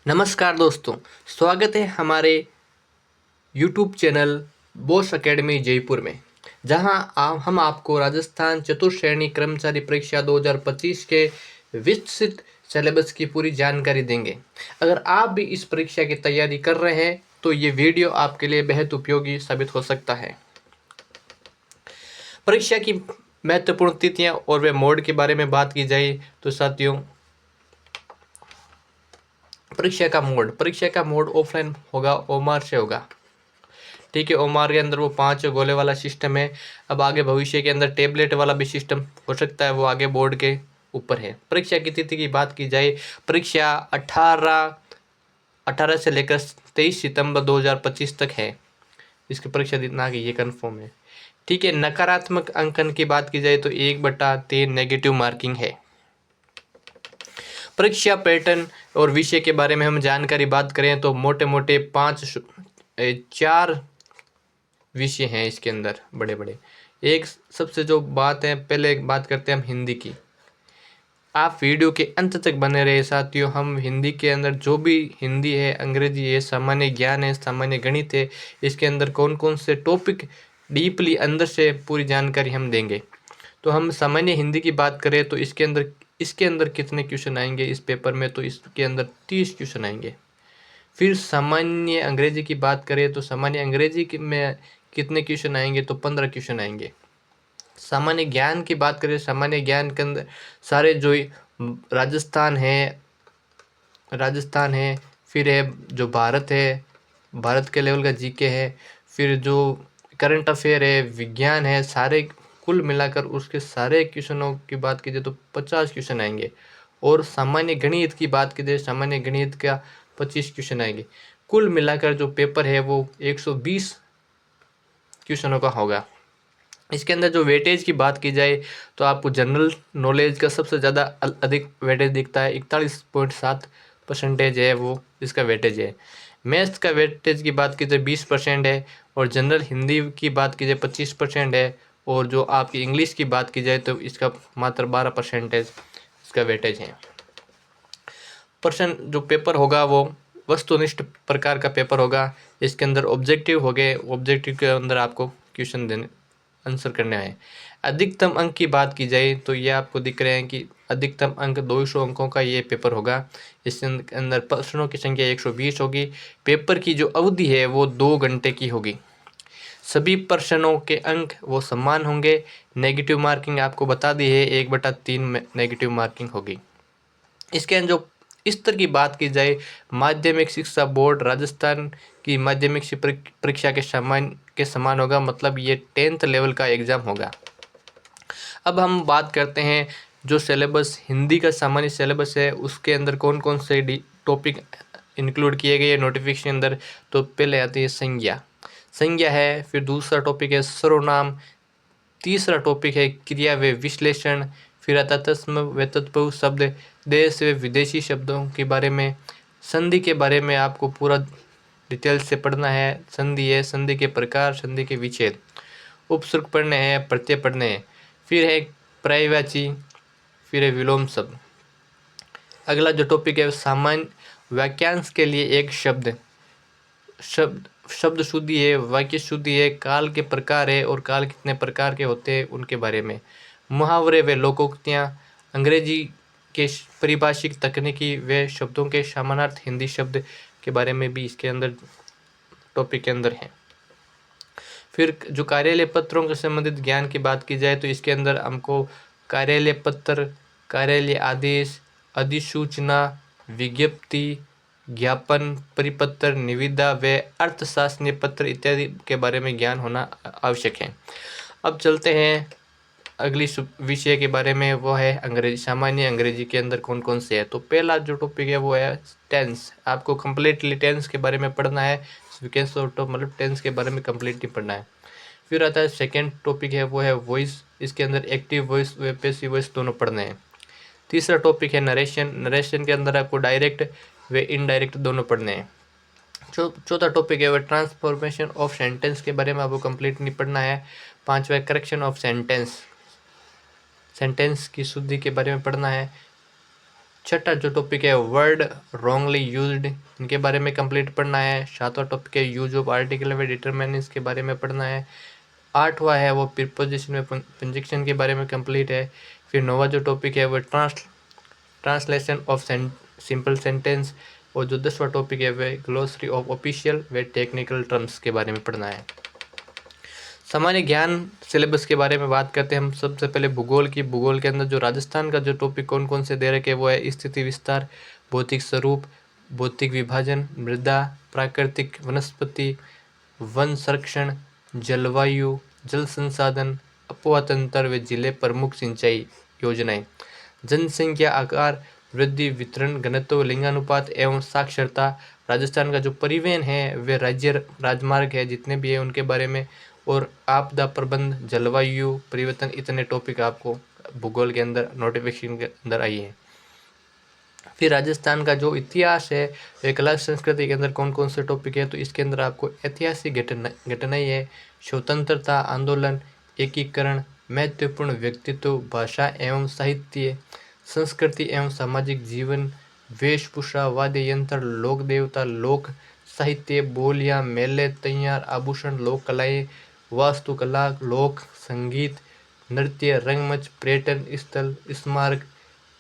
नमस्कार दोस्तों, स्वागत है हमारे YouTube channel Bose academy Jaipur में, जहां हम आपको राजस्थान चतुर्श्रेणी कर्मचारी परीक्षा 2025 के विस्तृत सिलेबस की पूरी जानकारी देंगे। अगर आप भी इस परीक्षा की तैयारी कर रहे हैं तो ये वीडियो आपके लिए बेहद उपयोगी साबित हो सकता है। परीक्षा की महत्वपूर्ण तिथियां और वे मोड के बारे में बात की जाए तो साथियों, परीक्षा का मोड ऑफलाइन होगा, ओमार से होगा। ठीक है, ओमार के अंदर वो 5 गोले वाला सिस्टम है। अब आगे भविष्य के अंदर टैबलेट वाला भी सिस्टम हो सकता है, वो आगे बोर्ड के ऊपर है। परीक्षा की तिथि की बात की जाए, परीक्षा 18 से लेकर 23 सितंबर 2025 तक है। इसकी परीक्षा देना कि ये कन्फर्म है। ठीक है, नकारात्मक अंकन की बात की जाए तो 1/3 नेगेटिव मार्किंग है। परीक्षा पैटर्न और विषय के बारे में हम जानकारी बात करें तो मोटे मोटे 4 विषय हैं इसके अंदर बड़े बड़े। एक सबसे जो बात है, पहले एक बात करते हैं हम हिंदी की। आप वीडियो के अंत तक बने रहे साथियों। हम हिंदी के अंदर जो भी हिंदी है, अंग्रेजी है, सामान्य ज्ञान है, सामान्य गणित है, इसके अंदर कौन कौन से टॉपिक डीपली अंदर से पूरी जानकारी हम देंगे। तो हम सामान्य हिंदी की बात करें तो इसके अंदर कितने क्वेश्चन आएंगे इस पेपर में, तो इसके अंदर 30 क्वेश्चन आएंगे। फिर सामान्य अंग्रेजी की बात करें तो सामान्य अंग्रेजी में कितने क्वेश्चन आएंगे, तो 15 क्वेश्चन आएंगे। सामान्य ज्ञान की बात करें, सामान्य ज्ञान के अंदर सारे जो राजस्थान है, फिर है जो भारत है, भारत के लेवल का जीके है, फिर जो करंट अफेयर है, विज्ञान है, सारे कुल मिलाकर उसके सारे क्वेश्चनों की बात कीजिए तो 50 क्वेश्चन आएंगे। और सामान्य गणित की बात कीजिए, सामान्य गणित का 25 क्वेश्चन आएंगे। कुल मिलाकर जो पेपर है वो 120 क्वेश्चनों का होगा। इसके अंदर जो वेटेज की बात की जाए तो आपको जनरल नॉलेज का सबसे ज़्यादा अधिक वेटेज दिखता है, 41.7% है वो इसका वेटेज है। मैथ्स का वेटेज की बात की जाए 20% है, और जनरल हिंदी की बात की जाए 25% है, और जो आपकी इंग्लिश की बात की जाए तो इसका मात्र 12% इसका वेटेज है। जो पेपर होगा वो वस्तुनिष्ठ प्रकार का पेपर होगा। इसके अंदर ऑब्जेक्टिव हो गए, ऑब्जेक्टिव के अंदर आपको क्वेश्चन देने आंसर करना है। अधिकतम अंक की बात की जाए तो ये आपको दिख रहे हैं कि अधिकतम अंक 200 अंकों का ये पेपर होगा। इसके अंदर प्रश्नों की संख्या 120 होगी। पेपर की जो अवधि है वो 2 घंटे की होगी। सभी प्रश्नों के अंक वो समान होंगे। नेगेटिव मार्किंग आपको बता दी है, 1/3 नेगेटिव मार्किंग होगी। इसके अंदर जो स्तर की बात की जाए, माध्यमिक शिक्षा बोर्ड राजस्थान की माध्यमिक परीक्षा के समान होगा, मतलब ये 10th लेवल का एग्ज़ाम होगा। अब हम बात करते हैं जो सिलेबस हिंदी का सामान्य सिलेबस है, उसके अंदर कौन कौन से टॉपिक इंक्लूड किए गए नोटिफिकेशन अंदर। तो पहले आती है संज्ञा है, फिर दूसरा टॉपिक है सर्वनाम, तीसरा टॉपिक है क्रिया व विश्लेषण, फिर आता तत्सम व तत्पुरुष शब्द, देश व विदेशी शब्दों के बारे में, संधि के बारे में आपको पूरा डिटेल से पढ़ना है। संधि है, संधि के प्रकार, संधि के विच्छेद, उपसर्ग पढ़ने हैं, प्रत्यय पढ़ने हैं, फिर है पर्यायवाची, फिर है विलोम शब्द। अगला जो टॉपिक है सामान्य वाक्यांश के लिए एक शब्द शुद्धि है, वाक्य शुद्धि है, काल के प्रकार है और काल कितने प्रकार के होते हैं उनके बारे में, मुहावरे व लोकोक्तियाँ, अंग्रेजी के परिभाषिक तकनीकी व शब्दों के समानार्थ हिंदी शब्द के बारे में भी इसके अंदर टॉपिक के अंदर है। फिर जो कार्यालय पत्रों से संबंधित ज्ञान की बात की जाए तो इसके अंदर हमको कार्यालय पत्र, कार्यालय आदेश, अधिसूचना, विज्ञप्ति, ज्ञापन, परिपत्र, निविदा व अर्थशास्त्रीय पत्र इत्यादि के बारे में ज्ञान होना आवश्यक है। अब चलते हैं अगली विषय के बारे में, वो है अंग्रेजी। सामान्य अंग्रेजी के अंदर कौन कौन से है, तो पहला जो टॉपिक है वो है टेंस। आपको कम्प्लीटली टेंस के बारे में पढ़ना है, मतलब टेंस के बारे में कम्प्लीटली पढ़ना है। फिर आता है सेकेंड टॉपिक है वो है वॉइस। इसके अंदर एक्टिव वॉइस व पैसिव वॉइस दोनों पढ़ने हैं। तीसरा टॉपिक है नरेशन के अंदर आपको डायरेक्ट व इनडायरेक्ट दोनों पढ़ने हैं। चौथा टॉपिक है वह ट्रांसफॉर्मेशन ऑफ सेंटेंस के बारे में आपको कंप्लीट नहीं पढ़ना है। पांचवा करेक्शन ऑफ सेंटेंस की शुद्धि के बारे में पढ़ना है। छठा जो टॉपिक है वर्ड रॉन्गली यूज्ड, इनके बारे में कंप्लीट पढ़ना है। सातवां टॉपिक है यूज ऑफ आर्टिकल व डिटरमिनेंट्स के बारे में पढ़ना है। आठवां है वो प्रीपोजिशन में कंजंक्शन के बारे में कंप्लीट है। फिर नौवां जो टॉपिक है वो ट्रांसलेशन ऑफ सिंपल सेंटेंस, और जो 10वां टॉपिक है वह ग्लोसरी ऑफ ऑफिशियल व टेक्निकल टर्म्स के बारे में पढ़ना है। सामान्य ज्ञान सिलेबस के बारे में बात करते हैं हम। सबसे पहले भूगोल की। भूगोल के अंदर जो राजस्थान का जो टॉपिक कौन कौन से दे रखे हैं वो है स्थिति विस्तार, भौतिक स्वरूप, भौतिक विभाजन, मृदा, प्राकृतिक वनस्पति, वन संरक्षण, जलवायु, जल संसाधन, अपवा तंत्र व जिले प्रमुख सिंचाई योजनाएं, जनसंख्या आकार, वृद्धि, वितरण, घनत्व, लिंगानुपात एवं साक्षरता। राजस्थान का जो परिवहन है वे राज्य राजमार्ग है जितने भी है उनके बारे में, और आपदा प्रबंध, जलवायु परिवर्तन, इतने टॉपिक आपको भूगोल के अंदर नोटिफिकेशन के अंदर आई है। फिर राजस्थान का जो इतिहास है वे कला संस्कृति के अंदर कौन कौन से टॉपिक है, तो इसके अंदर आपको ऐतिहासिक घटनाएं है, स्वतंत्रता आंदोलन, एकीकरण, महत्वपूर्ण व्यक्तित्व, भाषा एवं साहित्य, संस्कृति एवं सामाजिक जीवन, वेशभूषा, वाद्य यंत्र, लोक देवता, लोक साहित्य, बोलियां, मेले, तैयार आभूषण, लोक कलाएं, वास्तुकला, लोक संगीत, नृत्य, रंगमंच, पर्यटन स्थल, स्मारक,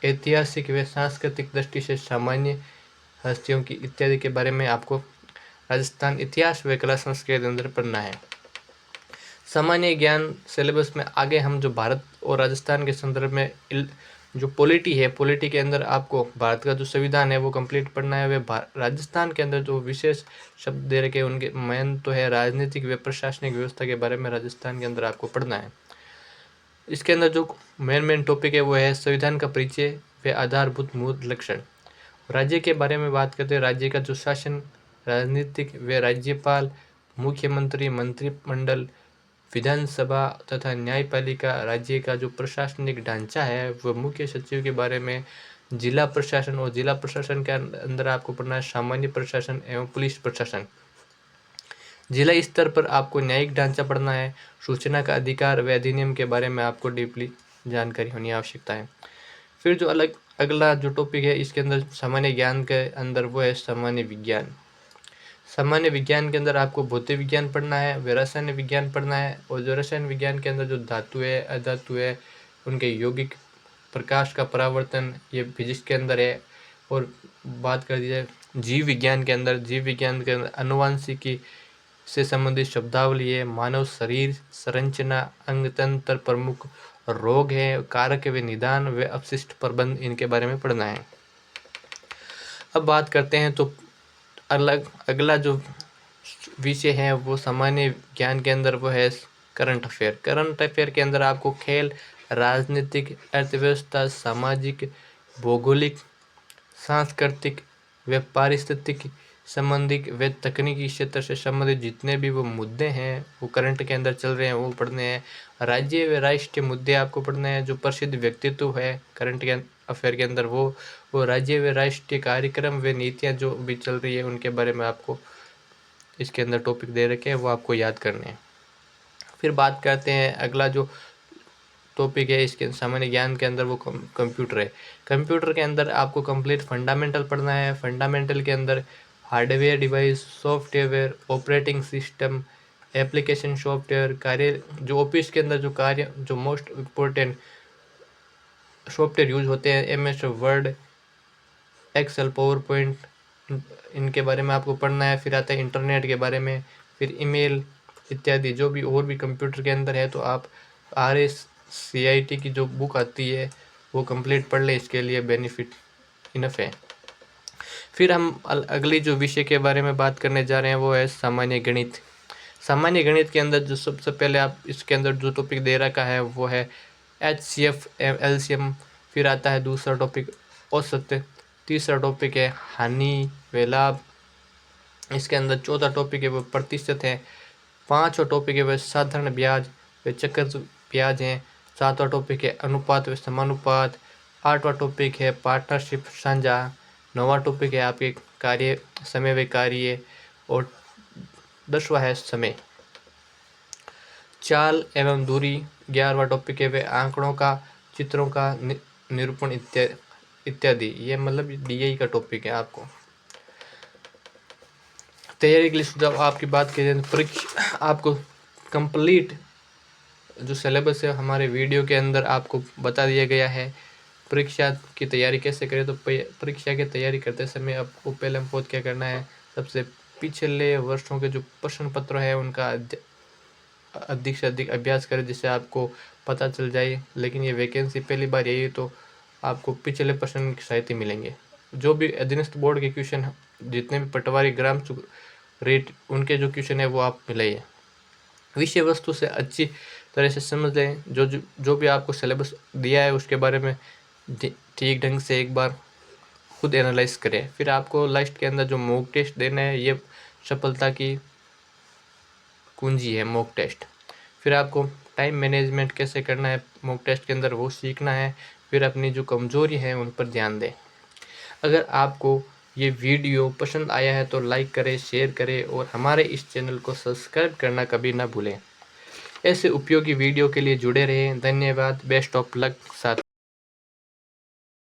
ऐतिहासिक व सांस्कृतिक दृष्टि से सामान्य हस्तियों की इत्यादि के बारे में आपको राजस्थान इतिहास व कला संस्कृति के अंदर पढ़ना है। सामान्य ज्ञान सिलेबस में आगे हम जो भारत और राजस्थान के संदर्भ में जो पॉलिटी है, पॉलिटी के अंदर आपको भारत का जो संविधान है वो कंप्लीट पढ़ना है। वे राजस्थान के अंदर जो विशेष शब्द दे रखे उनके मेन तो है राजनीतिक व प्रशासनिक व्यवस्था के बारे में राजस्थान के अंदर आपको पढ़ना है। इसके अंदर जो मेन टॉपिक है वो है संविधान का परिचय व आधारभूत मूल लक्षण। राज्य के बारे में बात करते हैं। राज्य का जो शासन, राजनीतिक व राज्यपाल, मुख्यमंत्री, मंत्रिमंडल, विधानसभा तथा न्यायपालिका, राज्य का जो प्रशासनिक ढांचा है वह मुख्य सचिव के बारे में, जिला प्रशासन, और जिला प्रशासन के अंदर आपको पढ़ना है सामान्य प्रशासन एवं पुलिस प्रशासन। जिला स्तर पर आपको न्यायिक ढांचा पढ़ना है, सूचना का अधिकार व अधिनियम के बारे में आपको डीपली जानकारी होनी आवश्यकता है। फिर जो अगला जो टॉपिक है इसके अंदर सामान्य ज्ञान के अंदर वो है सामान्य विज्ञान। सामान्य विज्ञान के अंदर आपको भौतिक विज्ञान पढ़ना है, व रसायन विज्ञान पढ़ना है, और जो रसायन विज्ञान के अंदर जो धातु है, अधातु है, उनके यौगिक, प्रकाश का परावर्तन, ये फिजिक्स के अंदर है। और बात कर दी जाए जीव विज्ञान के अंदर, जीव विज्ञान के अंदर अनुवांशिकी से संबंधित शब्दावली है, मानव शरीर संरचना, अंगतंत्र, प्रमुख रोग है, कारक व निदान व अपशिष्ट प्रबंध, इनके बारे में पढ़ना है। अब बात करते हैं तो अगला जो विषय है वो सामान्य ज्ञान के अंदर वो है करंट अफेयर। करंट अफेयर के अंदर आपको खेल, राजनीतिक, अर्थव्यवस्था, सामाजिक, भौगोलिक, सांस्कृतिक व पारिस्थितिक संबंधित व तकनीकी क्षेत्र से संबंधित जितने भी वो मुद्दे हैं वो करंट के अंदर चल रहे हैं वो पढ़ने हैं। राज्य व राष्ट्रीय मुद्दे आपको पढ़ने हैं। जो प्रसिद्ध व्यक्तित्व है करंट के अफेयर के अंदर वो राज्य व राष्ट्रीय कार्यक्रम व नीतियाँ जो भी चल रही है उनके बारे में आपको इसके अंदर टॉपिक दे रखे हैं वो आपको याद करने हैं। फिर बात करते हैं अगला जो टॉपिक है इसके सामान्य ज्ञान के अंदर वो कंप्यूटर है। कंप्यूटर के अंदर आपको कंप्लीट फंडामेंटल पढ़ना है। फंडामेंटल के अंदर hardware device, software, operating system, application software, कार्य जो ऑफिस के अंदर जो कार्य जो मोस्ट इम्पोर्टेंट सॉफ्टवेयर यूज होते हैं, MS word, Excel, PowerPoint, इनके बारे में आपको पढ़ना है। फिर आता है इंटरनेट के बारे में, फिर ईमेल इत्यादि जो भी और भी कंप्यूटर के अंदर है तो आप RSCIT की जो बुक आती है वो कंप्लीट पढ़ लें, इसके लिए बेनिफिट इनफ है। फिर हम अगली जो विषय के बारे में बात करने जा रहे हैं वो है सामान्य गणित। सामान्य गणित के अंदर जो सबसे पहले आप इसके अंदर जो टॉपिक दे रखा है वो है HCF LCM। फिर आता है दूसरा टॉपिक औसत, तीसरा टॉपिक है हानि व लाभ, इसके अंदर चौथा टॉपिक है वो प्रतिशत है, पांचवा टॉपिक है वह साधारण ब्याज व चक्र ब्याज है, सातवां टॉपिक है अनुपात व समानुपात, आठवां टॉपिक है पार्टनरशिप साझा, नौवां टॉपिक है आपके कार्य समय व कार्य, और 10वां है समय, चाल एवं दूरी, 11वां टॉपिक है वह आंकड़ों का, चित्रों का निरूपण इत्यादि इत्यादि। ये मतलब DI का टॉपिक है। आपको तैयारी के लिए सुझाव आपकी बात करें तो परीक्षा आपको कंप्लीट जो सिलेबस है हमारे वीडियो के अंदर आपको बता दिया गया है। परीक्षा की तैयारी कैसे करें, तो परीक्षा की तैयारी करते समय आपको पहले बहुत क्या करना है, सबसे पिछले वर्षों के जो प्रश्न पत्र है उनका अधिक से अधिक अभ्यास करें, जिससे आपको पता चल जाए। लेकिन ये वैकेंसी पहली बार यही है तो आपको पिछले प्रश्न की साहित्य मिलेंगे। जो भी अधीनस्थ बोर्ड के क्वेश्चन जितने भी पटवारी ग्राम रेट उनके जो क्वेश्चन है वो आप मिलाइए। विषय वस्तु से अच्छी तरह से समझ लें। जो भी आपको सिलेबस दिया है उसके बारे में ठीक ढंग से एक बार खुद एनालाइज करें। फिर आपको लास्ट के अंदर जो मॉक टेस्ट देना है, ये सफलता की कुंजी है मॉक टेस्ट। फिर आपको टाइम मैनेजमेंट कैसे करना है मॉक टेस्ट के अंदर वो सीखना है। फिर अपनी जो कमज़ोरी है उन पर ध्यान दें। अगर आपको ये वीडियो पसंद आया है तो लाइक करें, शेयर करें और हमारे इस चैनल को सब्सक्राइब करना कभी ना भूलें। ऐसे उपयोगी वीडियो के लिए जुड़े रहें। धन्यवाद। बेस्ट ऑफ लक साथ।